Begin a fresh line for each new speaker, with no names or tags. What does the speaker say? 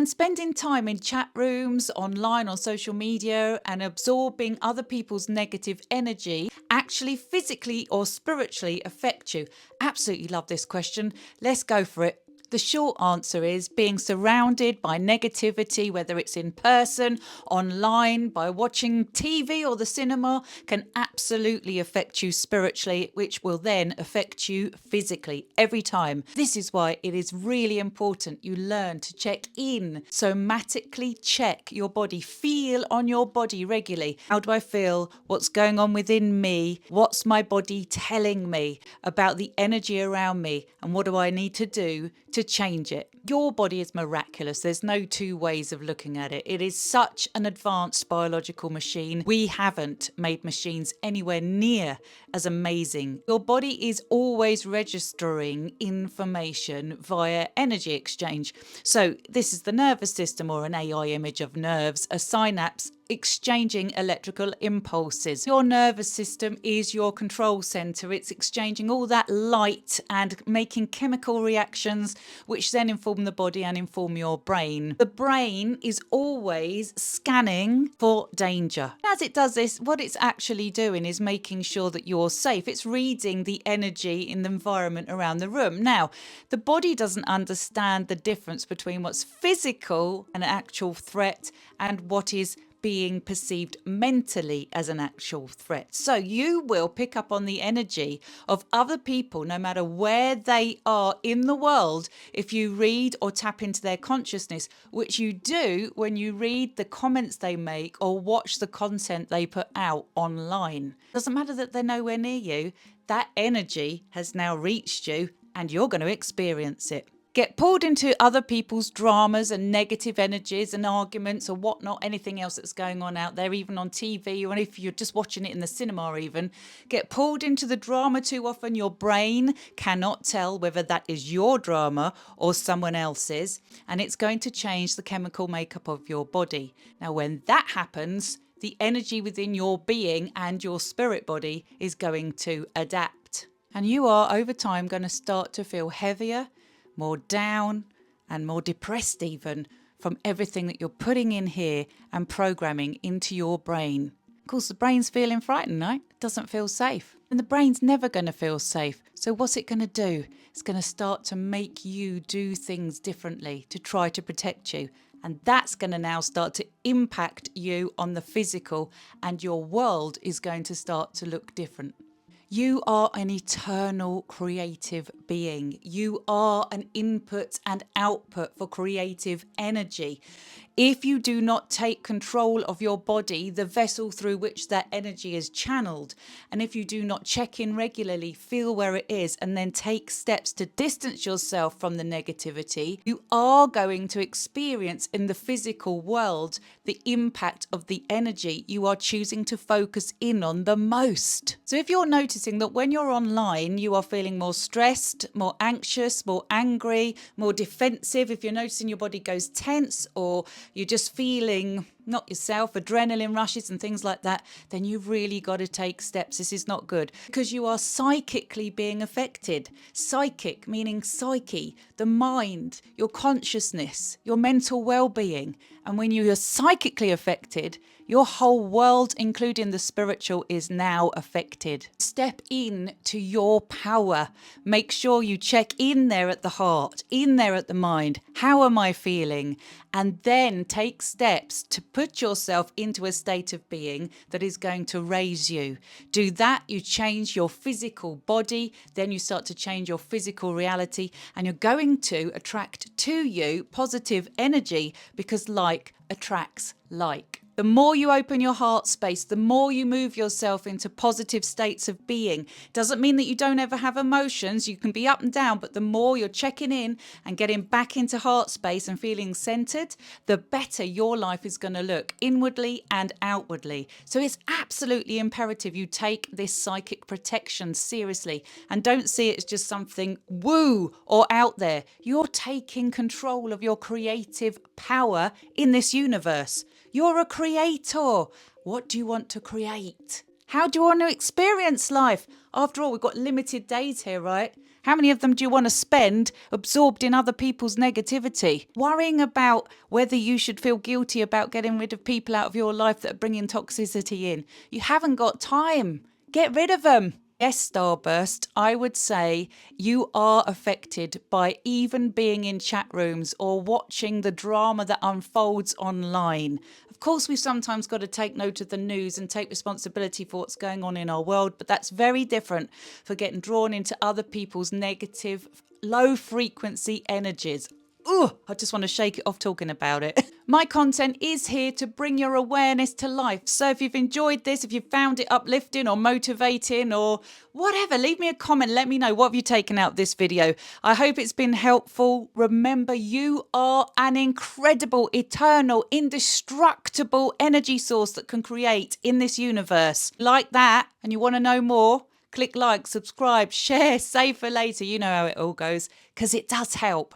And spending time in chat rooms, online, on social media, and absorbing other people's negative energy actually physically or spiritually affect you? Absolutely love this question. Let's go for it. The short answer is being surrounded by negativity, whether it's in person, online, by watching TV or the cinema, can absolutely affect you spiritually, which will then affect you physically every time. This is why it is really important you learn to check in, somatically check your body, feel on your body regularly. How do I feel? What's going on within me? What's my body telling me about the energy around me? And what do I need to do to change it? Your body is miraculous. There's no two ways of looking at it. It is such an advanced biological machine. We haven't made machines anywhere near as amazing. Your body is always registering information via energy exchange. So this is the nervous system, or an AI image of nerves, a synapse exchanging electrical impulses. Your nervous system is your control center. It's exchanging all that light and making chemical reactions, which then inform the body and inform your brain. The brain is always scanning for danger. As it does this, what it's actually doing is making sure that you're safe. It's reading the energy in the environment around the room. Now, the body doesn't understand the difference between what's physical, an actual threat, and what is being perceived mentally as an actual threat. So you will pick up on the energy of other people, no matter where they are in the world, if you read or tap into their consciousness, which you do when you read the comments they make or watch the content they put out online. Doesn't matter that they're nowhere near you, that energy has now reached you and you're going to experience it. Get pulled into other people's dramas and negative energies and arguments or whatnot, anything else that's going on out there, even on TV, or if you're just watching it in the cinema even. Get pulled into the drama too often. Your brain cannot tell whether that is your drama or someone else's, and it's going to change the chemical makeup of your body. Now, when that happens, the energy within your being and your spirit body is going to adapt. And you are, over time, going to start to feel heavier, more down, and more depressed even from everything that you're putting in here and programming into your brain. Of course, the brain's feeling frightened, right? It doesn't feel safe. And the brain's never going to feel safe. So what's it going to do? It's going to start to make you do things differently to try to protect you. And that's going to now start to impact you on the physical, and your world is going to start to look different. You are an eternal creative being. You are an input and output for creative energy. If you do not take control of your body, the vessel through which that energy is channeled, and if you do not check in regularly, feel where it is, and then take steps to distance yourself from the negativity, you are going to experience in the physical world the impact of the energy you are choosing to focus in on the most. So if you're noticing that when you're online, you are feeling more stressed, more anxious, more angry, more defensive, if you're noticing your body goes tense, or you're just feeling not yourself, adrenaline rushes and things like that, then you've really got to take steps. This is not good, because you are psychically being affected. Psychic meaning psyche, the mind, your consciousness, your mental well-being. And when you are psychically affected, your whole world, including the spiritual, is now affected. Step in to your power. Make sure you check in there at the heart, in there at the mind. How am I feeling? And then take steps to put yourself into a state of being that is going to raise you. Do that, you change your physical body, then you start to change your physical reality, and you're going to attract to you positive energy, because like attracts like. The more you open your heart space, the more you move yourself into positive states of being. Doesn't mean that you don't ever have emotions. You can be up and down, but the more you're checking in and getting back into heart space and feeling centered, the better your life is going to look inwardly and outwardly. So it's absolutely imperative you take this psychic protection seriously and don't see it as just something woo or out there. You're taking control of your creative power in this universe. You're a creator. What do you want to create? How do you want to experience life? After all, we've got limited days here, right? How many of them do you want to spend absorbed in other people's negativity? Worrying about whether you should feel guilty about getting rid of people out of your life that are bringing toxicity in. You haven't got time. Get rid of them. Yes, Starburst, I would say you are affected by even being in chat rooms or watching the drama that unfolds online. Of course, we've sometimes got to take note of the news and take responsibility for what's going on in our world, but that's very different for getting drawn into other people's negative, low frequency energies. Ooh, I just want to shake it off talking about it. My content is here to bring your awareness to life. So if you've enjoyed this, if you found it uplifting or motivating or whatever, leave me a comment. Let me know what have you taken out this video. I hope it's been helpful. Remember, you are an incredible, eternal, indestructible energy source that can create in this universe. Like that, and you want to know more? Click like, subscribe, share, save for later. You know how it all goes, because it does help.